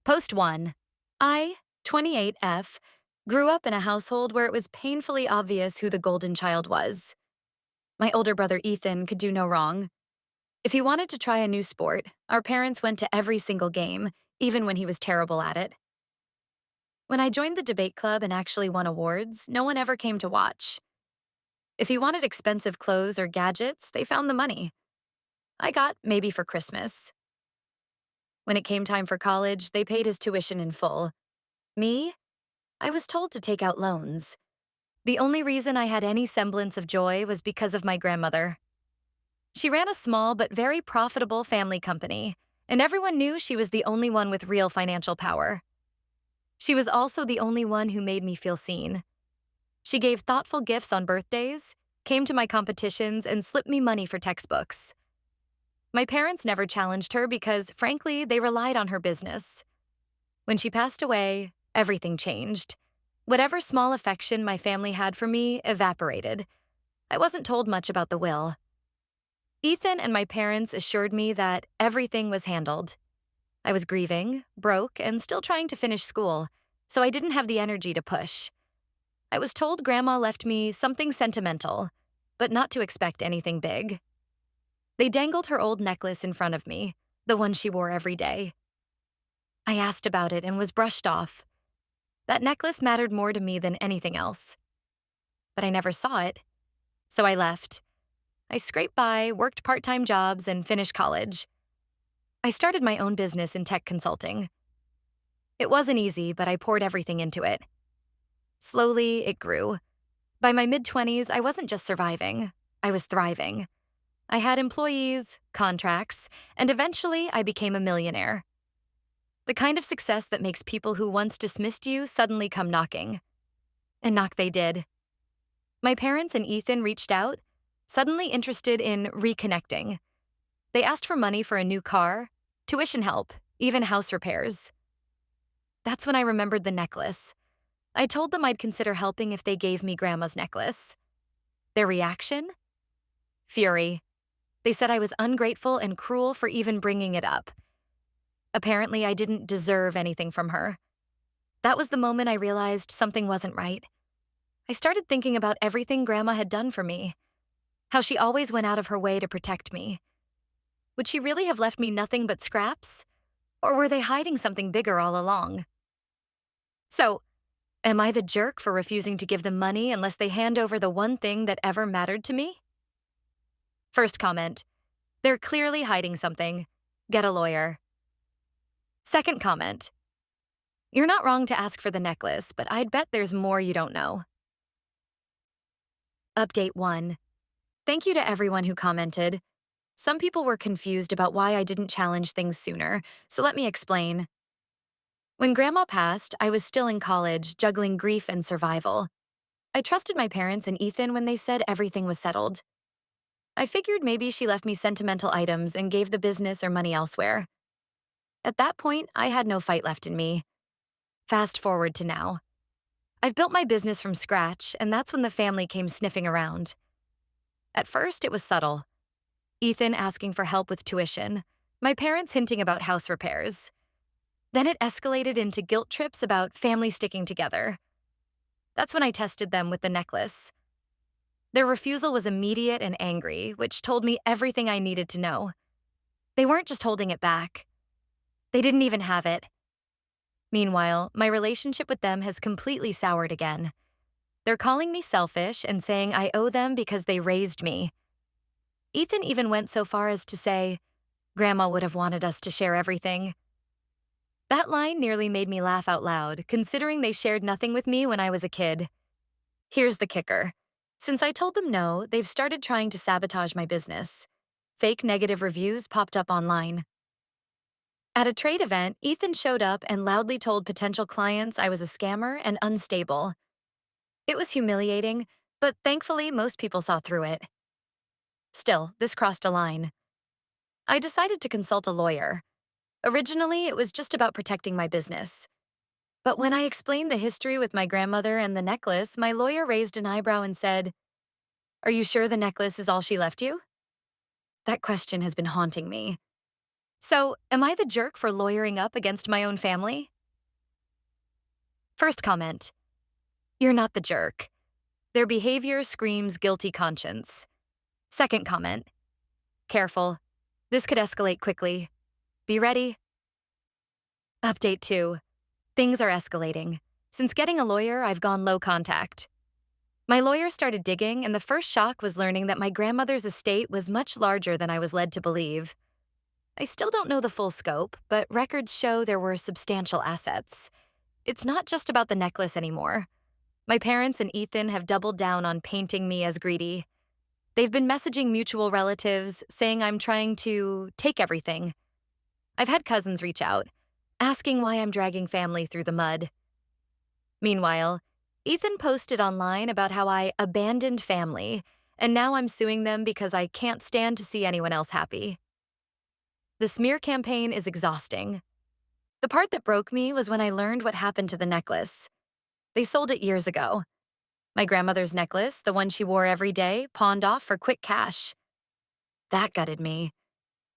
Post 1. I, 28F, grew up in a household where it was painfully obvious who the golden child was. My older brother Ethan could do no wrong. If he wanted to try a new sport, our parents went to every single game, even when he was terrible at it. When I joined the debate club and actually won awards, no one ever came to watch. If he wanted expensive clothes or gadgets, they found the money. I got maybe for Christmas. When it came time for college, they paid his tuition in full. Me? I was told to take out loans. The only reason I had any semblance of joy was because of my grandmother. She ran a small but very profitable family company, and everyone knew she was the only one with real financial power. She was also the only one who made me feel seen. She gave thoughtful gifts on birthdays, came to my competitions, and slipped me money for textbooks. My parents never challenged her because, frankly, they relied on her business. When she passed away, everything changed. Whatever small affection my family had for me evaporated. I wasn't told much about the will. Ethan and my parents assured me that everything was handled. I was grieving, broke, and still trying to finish school, so I didn't have the energy to push. I was told Grandma left me something sentimental, but not to expect anything big. They dangled her old necklace in front of me, the one she wore every day. I asked about it and was brushed off. That necklace mattered more to me than anything else. But I never saw it, so I left. I scraped by, worked part-time jobs, and finished college. I started my own business in tech consulting. It wasn't easy, but I poured everything into it. Slowly, it grew. By my mid-20s, I wasn't just surviving, I was thriving. I had employees, contracts, and eventually I became a millionaire. The kind of success that makes people who once dismissed you suddenly come knocking. And knock they did. My parents and Ethan reached out, suddenly interested in reconnecting. They asked for money for a new car, tuition help, even house repairs. That's when I remembered the necklace. I told them I'd consider helping if they gave me Grandma's necklace. Their reaction? Fury. They said I was ungrateful and cruel for even bringing it up. Apparently, I didn't deserve anything from her. That was the moment I realized something wasn't right. I started thinking about everything Grandma had done for me, how she always went out of her way to protect me. Would she really have left me nothing but scraps? Or were they hiding something bigger all along? So, am I the jerk for refusing to give them money unless they hand over the one thing that ever mattered to me? First comment, they're clearly hiding something. Get a lawyer. Second comment, you're not wrong to ask for the necklace, but I'd bet there's more you don't know. Update 1. Thank you to everyone who commented. Some people were confused about why I didn't challenge things sooner, so let me explain. When Grandma passed, I was still in college, juggling grief and survival. I trusted my parents and Ethan when they said everything was settled. I figured maybe she left me sentimental items and gave the business or money elsewhere. At that point, I had no fight left in me. Fast forward to now. I've built my business from scratch, and that's when the family came sniffing around. At first, it was subtle. Ethan asking for help with tuition, my parents hinting about house repairs. Then it escalated into guilt trips about family sticking together. That's when I tested them with the necklace. Their refusal was immediate and angry, which told me everything I needed to know. They weren't just holding it back. They didn't even have it. Meanwhile, my relationship with them has completely soured again. They're calling me selfish and saying I owe them because they raised me. Ethan even went so far as to say, Grandma would have wanted us to share everything. That line nearly made me laugh out loud, considering they shared nothing with me when I was a kid. Here's the kicker. Since I told them no, they've started trying to sabotage my business. Fake negative reviews popped up online. At a trade event, Ethan showed up and loudly told potential clients I was a scammer and unstable. It was humiliating, but thankfully most people saw through it. Still, this crossed a line. I decided to consult a lawyer. Originally, it was just about protecting my business. But when I explained the history with my grandmother and the necklace, my lawyer raised an eyebrow and said, "Are you sure the necklace is all she left you?" That question has been haunting me. So, am I the jerk for lawyering up against my own family? First comment: you're not the jerk. Their behavior screams guilty conscience. Second comment: careful. This could escalate quickly. Be ready. Update 2. Things are escalating. Since getting a lawyer, I've gone low contact. My lawyer started digging, and the first shock was learning that my grandmother's estate was much larger than I was led to believe. I still don't know the full scope, but records show there were substantial assets. It's not just about the necklace anymore. My parents and Ethan have doubled down on painting me as greedy. They've been messaging mutual relatives, saying I'm trying to take everything. I've had cousins reach out, asking why I'm dragging family through the mud. Meanwhile, Ethan posted online about how I abandoned family, and now I'm suing them because I can't stand to see anyone else happy. The smear campaign is exhausting. The part that broke me was when I learned what happened to the necklace. They sold it years ago. My grandmother's necklace, the one she wore every day, pawned off for quick cash. That gutted me.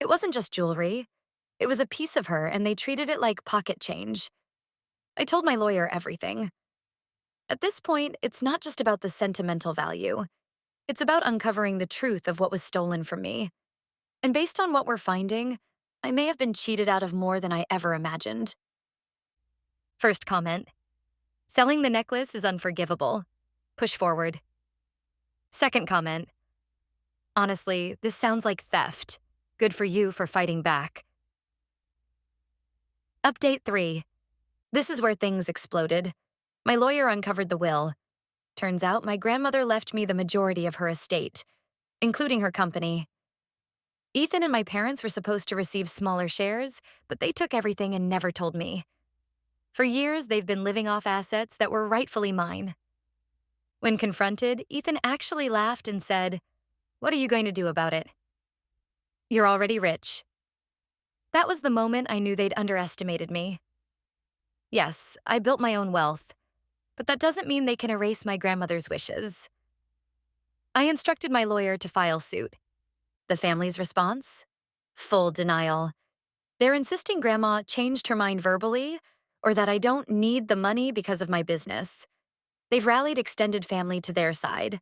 It wasn't just jewelry. It was a piece of her, and they treated it like pocket change. I told my lawyer everything. At this point, it's not just about the sentimental value. It's about uncovering the truth of what was stolen from me. And based on what we're finding, I may have been cheated out of more than I ever imagined. First comment: selling the necklace is unforgivable. Push forward. Second comment: honestly, this sounds like theft. Good for you for fighting back. Update 3. This is where things exploded. My lawyer uncovered the will. Turns out my grandmother left me the majority of her estate, including her company. Ethan and my parents were supposed to receive smaller shares, but they took everything and never told me. For years, they've been living off assets that were rightfully mine. When confronted, Ethan actually laughed and said, "What are you going to do about it?" "You're already rich." That was the moment I knew they'd underestimated me. Yes, I built my own wealth, but that doesn't mean they can erase my grandmother's wishes. I instructed my lawyer to file suit. The family's response? Full denial. They're insisting Grandma changed her mind verbally, or that I don't need the money because of my business. They've rallied extended family to their side.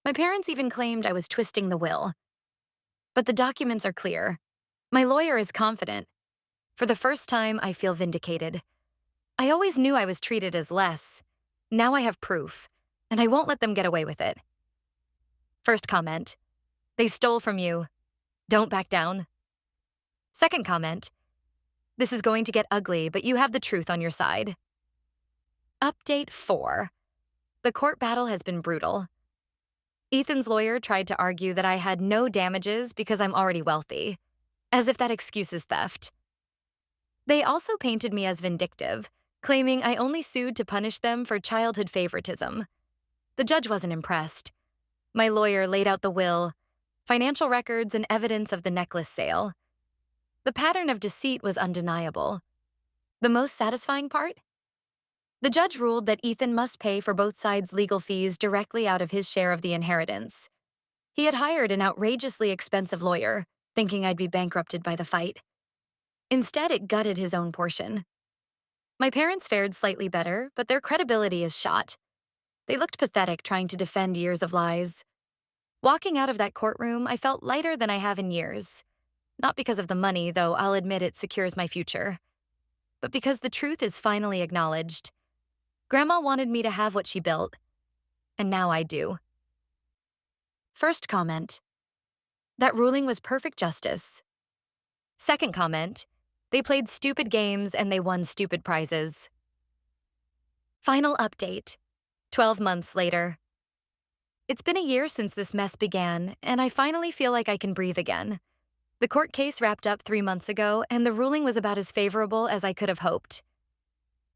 My parents even claimed I was twisting the will. But the documents are clear. My lawyer is confident. For the first time, I feel vindicated. I always knew I was treated as less. Now I have proof, and I won't let them get away with it. First comment: they stole from you. Don't back down. Second comment: this is going to get ugly, but you have the truth on your side. Update 4. The court battle has been brutal. Ethan's lawyer tried to argue that I had no damages because I'm already wealthy, as if that excuses theft. They also painted me as vindictive, claiming I only sued to punish them for childhood favoritism. The judge wasn't impressed. My lawyer laid out the will, financial records, and evidence of the necklace sale. The pattern of deceit was undeniable. The most satisfying part? The judge ruled that Ethan must pay for both sides' legal fees directly out of his share of the inheritance. He had hired an outrageously expensive lawyer, thinking I'd be bankrupted by the fight. Instead, it gutted his own portion. My parents fared slightly better, but their credibility is shot. They looked pathetic trying to defend years of lies. Walking out of that courtroom, I felt lighter than I have in years. Not because of the money, though I'll admit it secures my future, but because the truth is finally acknowledged. Grandma wanted me to have what she built, and now I do. First comment: that ruling was perfect justice. Second comment: they played stupid games and they won stupid prizes. Final update: 12 months later. It's been a year since this mess began, and I finally feel like I can breathe again. The court case wrapped up 3 months ago, and the ruling was about as favorable as I could have hoped.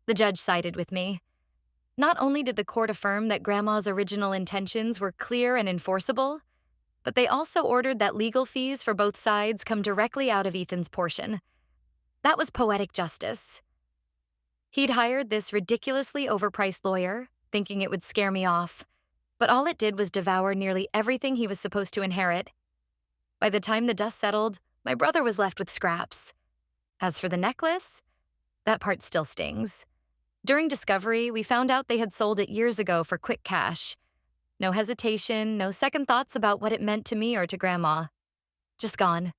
The judge sided with me. Not only did the court affirm that Grandma's original intentions were clear and enforceable, but they also ordered that legal fees for both sides come directly out of Ethan's portion. That was poetic justice. He'd hired this ridiculously overpriced lawyer, thinking it would scare me off, but all it did was devour nearly everything he was supposed to inherit. By the time the dust settled, My brother was left with scraps. As for the necklace, that part still stings. During discovery, we found out they had sold it years ago for quick cash. No hesitation, no second thoughts about what it meant to me or to Grandma. Just gone.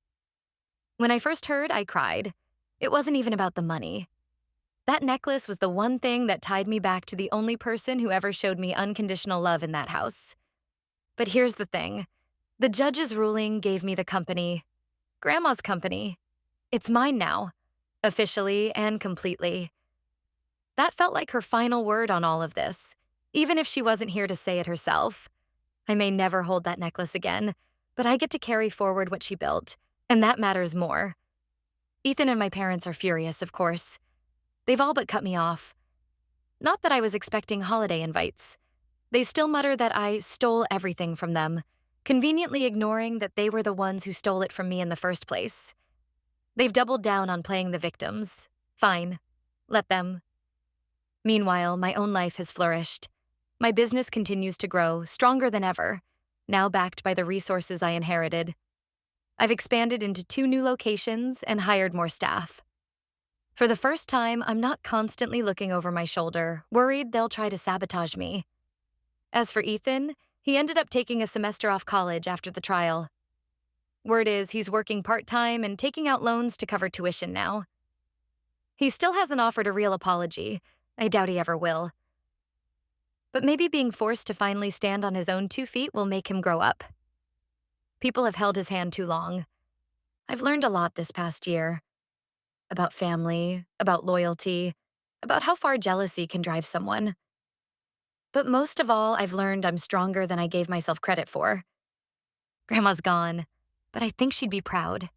When I first heard, I cried. It wasn't even about the money. That necklace was the one thing that tied me back to the only person who ever showed me unconditional love in that house. But here's the thing. The judge's ruling gave me the company. Grandma's company. It's mine now. Officially and completely. That felt like her final word on all of this, even if she wasn't here to say it herself. I may never hold that necklace again, but I get to carry forward what she built, and that matters more. Ethan and my parents are furious, of course. They've all but cut me off. Not that I was expecting holiday invites. They still mutter that I stole everything from them, conveniently ignoring that they were the ones who stole it from me in the first place. They've doubled down on playing the victims. Fine. Let them. Meanwhile, my own life has flourished. My business continues to grow, stronger than ever, now backed by the resources I inherited. I've expanded into 2 new locations and hired more staff. For the first time, I'm not constantly looking over my shoulder, worried they'll try to sabotage me. As for Ethan, he ended up taking a semester off college after the trial. Word is he's working part-time and taking out loans to cover tuition now. He still hasn't offered a real apology. I doubt he ever will. But maybe being forced to finally stand on his own 2 feet will make him grow up. People have held his hand too long. I've learned a lot this past year. About family, about loyalty, about how far jealousy can drive someone. But most of all, I've learned I'm stronger than I gave myself credit for. Grandma's gone, but I think she'd be proud.